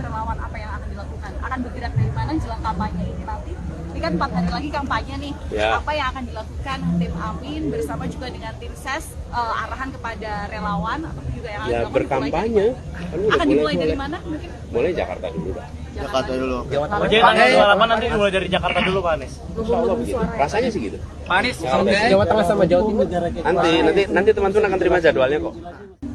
relawan apa yang akan dilakukan? Akan bergerak dari mana jelang kampanye ini nanti? Ini kan 4 hari lagi kampanye nih. Ya. Apa yang akan dilakukan tim Amin bersama juga dengan tim SES, arahan kepada relawan atau juga yang akan Ya dilakukan berkampanye. akan dimulai dari mana mungkin? Mulai Jakarta dulu, Pak. Jakarta dulu. Jadi tanggal 28 nanti mulai dari Jakarta dulu, Pak Anies. Insya Allah begitu. Rasanya sih gitu. Pak Anies, Jawa Tengah sama Jawa Timur. Nanti teman-teman akan terima jadwalnya kok.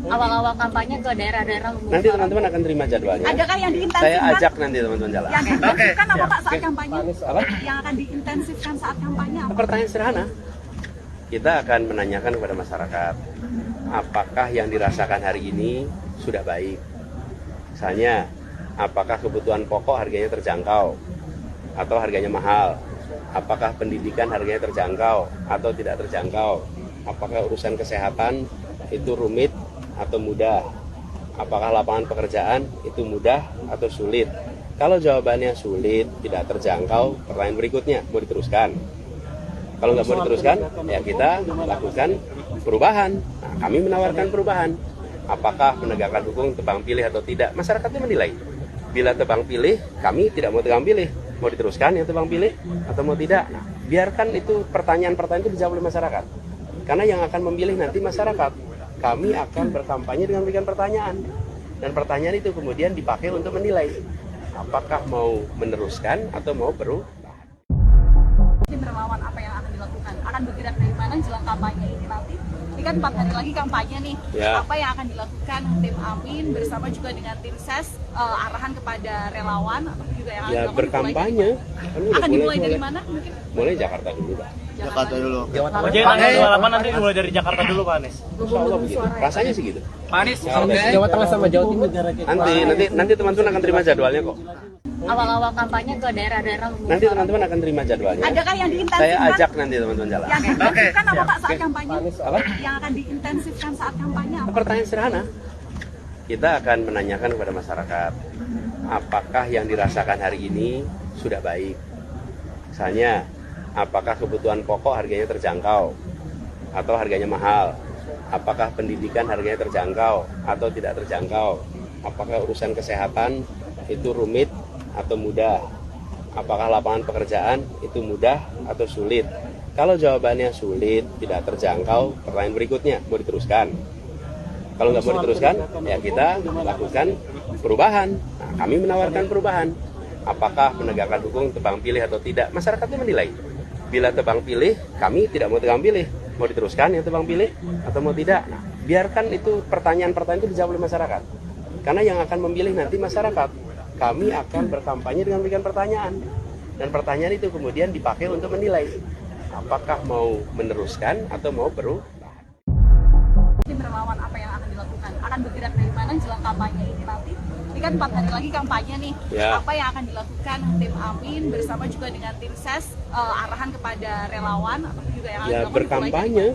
Awal-awal kampanye ke daerah-daerah Nanti teman-teman akan terima jadwalnya. Adakah yang Saya diintensifkan? ajak nanti teman-teman jalan. Yang diintensifkan apa Pak saat kampanye? Apa? Yang akan diintensifkan saat kampanye apa? Pertanyaan sederhana. Kita akan menanyakan kepada masyarakat, apakah yang dirasakan hari ini sudah baik? Misalnya, apakah kebutuhan pokok harganya terjangkau atau harganya mahal? Apakah pendidikan harganya terjangkau atau tidak terjangkau? Apakah urusan kesehatan itu rumit atau mudah? Apakah lapangan pekerjaan itu mudah atau sulit? Kalau jawabannya sulit, tidak terjangkau, pertanyaan berikutnya, mau diteruskan? Kalau nggak mau diteruskan, ya kita lakukan perubahan. Nah, kami menawarkan perubahan. Apakah penegakan hukum tebang pilih atau tidak? Masyarakat itu menilai. Bila tebang pilih, kami tidak mau tebang pilih. Mau diteruskan yang tebang pilih atau mau tidak? Nah, biarkan itu pertanyaan-pertanyaan itu dijawab oleh masyarakat. Karena yang akan memilih nanti masyarakat. Kami akan berkampanye dengan memberikan pertanyaan. Dan pertanyaan itu kemudian dipakai untuk menilai. Apakah mau meneruskan atau mau berubah? Tim relawan apa yang akan dilakukan? Akan bergerak dari mana jelang kampanye ini nanti? Ini kan 4 hari lagi kampanye nih. Ya. Apa yang akan dilakukan tim Amin bersama juga dengan tim SES, arahan kepada relawan atau juga yang akan Ya dilakukan berkampanye. akan dimulai dari mana mungkin? Mulai Jakarta dulu, Pak. Jakarta dulu. jadi tanggal 28 nanti mulai dari Jakarta dulu, Pak Anies. Insya Allah begitu. Rasanya sih gitu. Pak Anies, Jawa Tengah sama Jawa Timur. Nanti teman-teman akan terima jadwalnya kok. awal-awal kampanye ke daerah-daerah. Nanti teman-teman akan terima jadwalnya. Adakah yang diintensifkan? Saya ajak nanti teman-teman jalan. Yang diintensifkan apa Pak saat kampanye? Apa? Yang akan diintensifkan saat kampanye apa? Pertanyaan sederhana. Kita akan menanyakan kepada masyarakat, apakah yang dirasakan hari ini sudah baik? Misalnya, apakah kebutuhan pokok harganya terjangkau atau harganya mahal? Apakah pendidikan harganya terjangkau atau tidak terjangkau? Apakah urusan kesehatan itu rumit atau mudah? Apakah lapangan pekerjaan itu mudah atau sulit? Kalau jawabannya sulit, tidak terjangkau, pertanyaan berikutnya, mau diteruskan? Kalau nggak mau diteruskan, ya kita lakukan perubahan. Nah, kami menawarkan perubahan. Apakah penegakan hukum tebang pilih atau tidak? Masyarakat itu menilai. Bila tebang pilih, kami tidak mau tebang pilih. Mau diteruskan yang tebang pilih atau mau tidak? Nah, biarkan itu pertanyaan-pertanyaan itu dijawab oleh masyarakat. Karena yang akan memilih nanti masyarakat. Kami akan berkampanye dengan memberikan pertanyaan. Dan pertanyaan itu kemudian dipakai untuk menilai. Apakah mau meneruskan atau mau berubah? Tim relawan apa yang akan dilakukan? Akan bergerak dari mana jelang kampanye ini nanti? Ini kan 4 hari lagi kampanye nih. Ya. Apa yang akan dilakukan tim Amin bersama juga dengan tim SES, arahan kepada relawan atau juga yang akan Ya dilakukan berkampanye.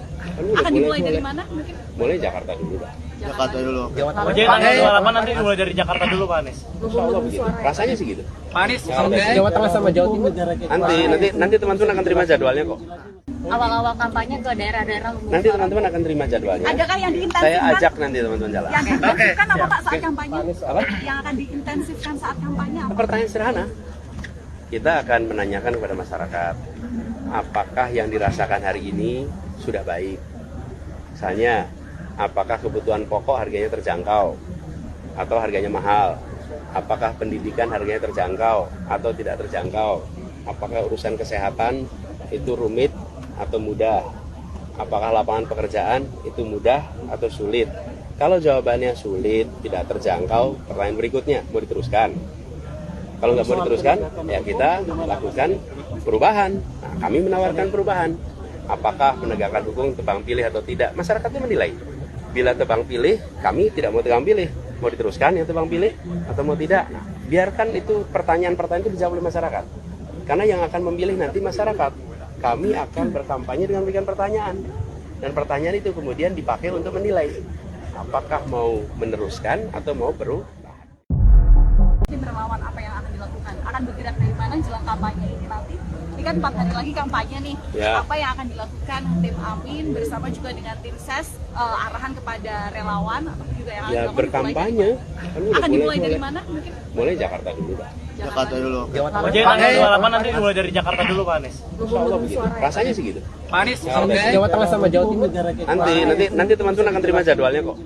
akan dimulai dari mana mungkin? Mulai Jakarta dulu, Pak. Jakarta dulu. jadi tanggal 28 nanti mulai dari Jakarta dulu, Pak Anies. Insya Allah begitu. Rasanya sih gitu. Pak Anies, Jawa Tengah sama Jawa Timur. Nanti teman-teman akan terima jadwalnya kok. Awal-awal kampanye ke daerah-daerah. Nanti teman-teman akan terima jadwalnya. Adakah yang Saya diintensifkan? ajak nanti teman-teman jalan. Yang diintensifkan apa Pak saat kampanye? Apa? Yang akan diintensifkan saat kampanye apa? Pertanyaan sederhana. Kita akan menanyakan kepada masyarakat, apakah yang dirasakan hari ini sudah baik? Misalnya, apakah kebutuhan pokok harganya terjangkau atau harganya mahal? Apakah pendidikan harganya terjangkau atau tidak terjangkau? Apakah urusan kesehatan itu rumit atau mudah? Apakah lapangan pekerjaan itu mudah atau sulit? Kalau jawabannya sulit, tidak terjangkau, pertanyaan berikutnya, mau diteruskan? Kalau nggak mau diteruskan, ya kita lakukan perubahan. Nah, kami menawarkan perubahan. Apakah penegakan hukum tebang pilih atau tidak? Masyarakat itu menilai. Bila tebang pilih, kami tidak mau tebang pilih. Mau diteruskan yang tebang pilih atau mau tidak? Nah, biarkan itu pertanyaan-pertanyaan itu dijawab oleh masyarakat. Karena yang akan memilih nanti masyarakat. Kami akan berkampanye dengan memberikan pertanyaan. Dan pertanyaan itu kemudian dipakai untuk menilai. Apakah mau meneruskan atau mau berubah? Tim relawan apa yang akan dilakukan? Akan bergerak dari mana jelang kampanye ini nanti? Ini Ini kan 4 hari lagi kampanye nih. Ya. Apa yang akan dilakukan tim Amin bersama juga dengan tim SES, arahan kepada relawan atau juga yang akan Ya dilakukan berkampanye. Kan udah akan dimulai dari mulai. mana mungkin? Mulai Jakarta dulu, Pak. Jakarta dulu. Jawa Tengah. Jadi tanggal 28 nanti mulai dari Jakarta dulu Pak Anies. Insya Allah begitu. Rasanya sih gitu. Jawa Tengah sama Jawa Timur. Nanti teman-teman akan terima jadwalnya kok.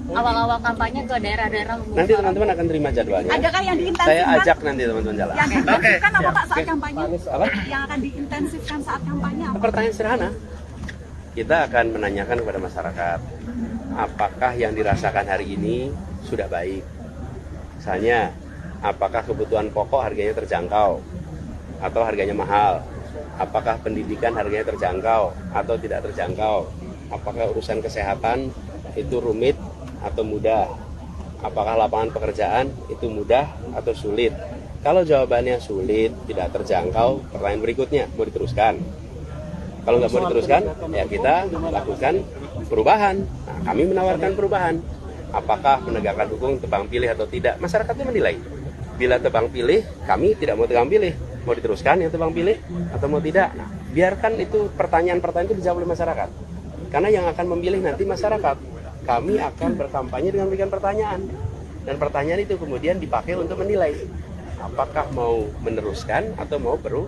Awal-awal kampanye ke daerah-daerah Nanti teman-teman akan terima jadwalnya. Adakah yang diintensifkan? Saya ajak nanti teman-teman jalan. Yang diintensifkan apa Pak saat kampanye? Apa? Yang akan diintensifkan saat kampanye apa? Pertanyaan sederhana. Kita akan menanyakan kepada masyarakat, apakah yang dirasakan hari ini sudah baik? Misalnya, apakah kebutuhan pokok harganya terjangkau atau harganya mahal? Apakah pendidikan harganya terjangkau atau tidak terjangkau? Apakah urusan kesehatan itu rumit atau mudah? Apakah lapangan pekerjaan itu mudah atau sulit? Kalau jawabannya sulit, tidak terjangkau, pertanyaan berikutnya, mau diteruskan? Kalau nggak mau diteruskan, ya kita lakukan perubahan. Nah, kami menawarkan perubahan. Apakah penegakan hukum tebang pilih atau tidak? Masyarakatnya menilai. Bila tebang pilih, kami tidak mau tebang pilih. Mau diteruskan yang tebang pilih atau mau tidak? Nah, biarkan itu pertanyaan-pertanyaan itu dijawab oleh masyarakat. Karena yang akan memilih nanti masyarakat. Kami akan berkampanye dengan memberikan pertanyaan. Dan pertanyaan itu kemudian dipakai untuk menilai. Apakah mau meneruskan atau mau berubah?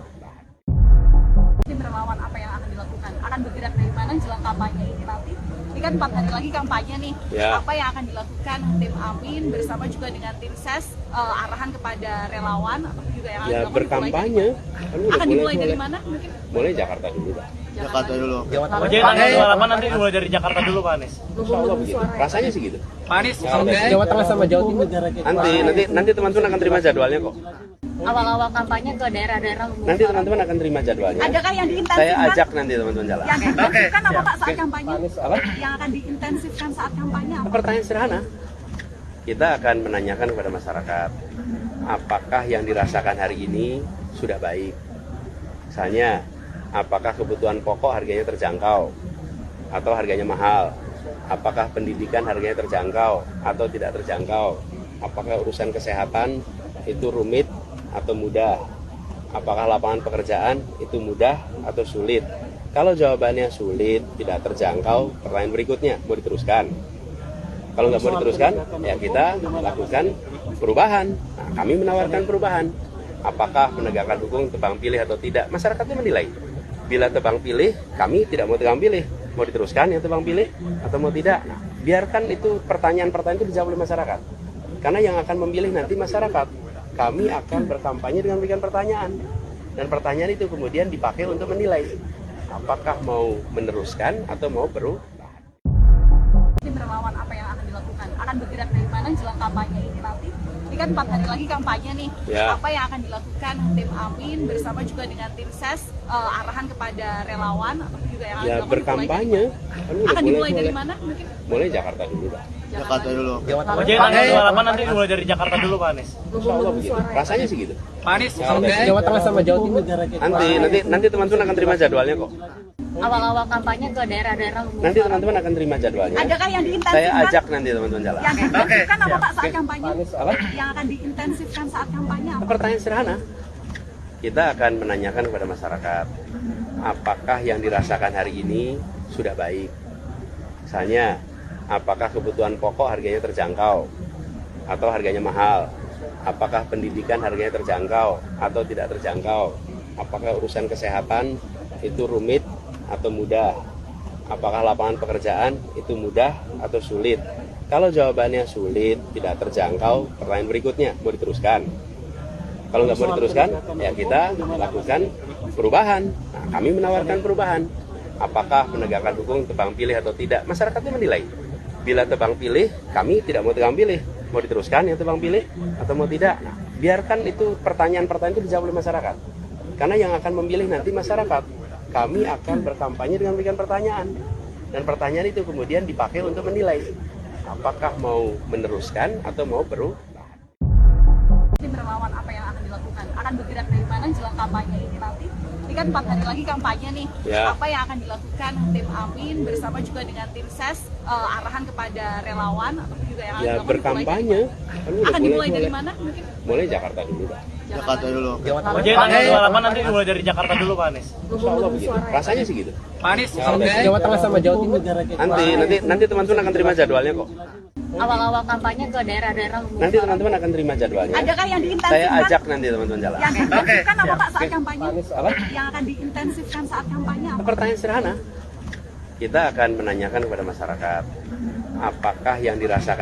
Tim relawan apa yang akan dilakukan? Akan bergerak dari mana jelang kampanye ini nanti? Ini kan 4 hari lagi kampanye nih. Ya. Apa yang akan dilakukan tim Amin bersama juga dengan tim SES, arahan kepada relawan atau juga yang akan Ya dilakukan berkampanye. Kan udah akan dimulai dari mana mungkin? Mulai Jakarta dulu, Pak. Jakarta dulu. Jawa Tengah. Jadi tanggal 28 nanti mulai dari Jakarta dulu Pak Anies. Insya Allah begitu. Rasanya sih gitu. Jawa Tengah sama Jawa Timur. Nanti teman-teman akan terima jadwalnya kok. awal-awal kampanye ke daerah-daerah. Nanti teman-teman akan terima jadwalnya. Adakah yang diintensifkan? Saya ajak nanti teman-teman jalan. Yang diintensifkan apa Pak saat kampanye? Apa? Yang akan diintensifkan saat kampanye apa? Pertanyaan sederhana. Kita akan menanyakan kepada masyarakat, apakah yang dirasakan hari ini sudah baik? Misalnya, apakah kebutuhan pokok harganya terjangkau atau harganya mahal? Apakah pendidikan harganya terjangkau atau tidak terjangkau? Apakah urusan kesehatan itu rumit atau mudah? Apakah lapangan pekerjaan itu mudah atau sulit? Kalau jawabannya sulit, tidak terjangkau, pertanyaan berikutnya, mau diteruskan? Kalau nggak mau diteruskan, ya kita lakukan perubahan. Nah, kami menawarkan perubahan. Apakah penegakan hukum tebang pilih atau tidak? Masyarakatnya menilai. Bila tebang pilih, kami tidak mau tebang pilih. Mau diteruskan yang tebang pilih atau mau tidak? Nah, biarkan itu pertanyaan-pertanyaan itu dijawab oleh masyarakat. Karena yang akan memilih nanti masyarakat. Kami akan berkampanye dengan memberikan pertanyaan. Dan pertanyaan itu kemudian dipakai untuk menilai. Apakah mau meneruskan atau mau berubah? Tim relawan apa yang akan dilakukan? Akan bergerak dari mana jelang kampanye ini nanti? Ini kan 4 hari lagi kampanye nih. Ya. Apa yang akan dilakukan tim Amin bersama juga dengan tim SES, arahan kepada relawan atau juga yang akan Ya dilakukan berkampanye. Kan udah akan dimulai dari mana mungkin? Mulai Jakarta dulu, Pak. Jakarta dulu. Jawa Tengah. Jadi tanggal 28 nanti mulai dari Jakarta dulu Pak Anies. Insya Allah begitu. Rasanya sih gitu. Jawa Tengah sama Jawa Timur. Nanti teman-teman akan terima jadwalnya kok. Awal-awal kampanye ke daerah-daerah. Nanti teman-teman akan terima jadwalnya. Adakah yang diintensifkan? Saya ajak nanti teman-teman jalan. Yang diintensifkan apa Pak saat kampanye? Apa? Yang akan diintensifkan saat kampanye apa? Pertanyaan sederhana. Kita akan menanyakan kepada masyarakat, apakah yang dirasakan hari ini sudah baik? Misalnya, apakah kebutuhan pokok harganya terjangkau atau harganya mahal? Apakah pendidikan harganya terjangkau atau tidak terjangkau? Apakah urusan kesehatan itu rumit atau mudah? Apakah lapangan pekerjaan itu mudah atau sulit? Kalau jawabannya sulit, tidak terjangkau, pertanyaan berikutnya, mau diteruskan? Kalau nggak mau diteruskan, ya kita lakukan perubahan. Nah, kami menawarkan perubahan. Apakah penegakan hukum tebang pilih atau tidak? Masyarakatnya menilai. Bila tebang pilih, kami tidak mau tebang pilih. Mau diteruskan yang tebang pilih atau mau tidak? Nah, biarkan itu pertanyaan-pertanyaan itu dijawab oleh masyarakat. Karena yang akan memilih nanti masyarakat. Kami akan berkampanye dengan memberikan pertanyaan. Dan pertanyaan itu kemudian dipakai untuk menilai. Apakah mau meneruskan atau mau berubah? Tim relawan apa yang akan dilakukan? Akan bergerak dari mana jelang kampanye ini nanti? Ini Ini kan 4 hari lagi kampanye nih. Ya. Apa yang akan dilakukan tim Amin bersama juga dengan tim SES, arahan kepada relawan atau juga yang akan Ya dilakukan berkampanye. Kan udah akan dimulai dari mulai. mana mungkin? Mulai Jakarta dulu dah. Jakarta dulu. Jawa Tengah. Jadi tanggal 28 nanti dimulai dari Jakarta dulu Pak Anies. Insya Allah begitu. Rasanya sih gitu. Jawa Tengah sama Jawa Timur. Nanti teman-teman akan terima jadwalnya kok. Awal-awal kampanye ke daerah-daerah. Nanti teman-teman akan terima jadwalnya. Adakah yang diintensifkan? Saya ajak nanti teman-teman jalan. Yang diintensifkan apa Pak saat kampanye? Apa? Yang akan diintensifkan saat kampanye apa? Pertanyaan sederhana. Kita akan menanyakan kepada masyarakat apakah yang dirasakan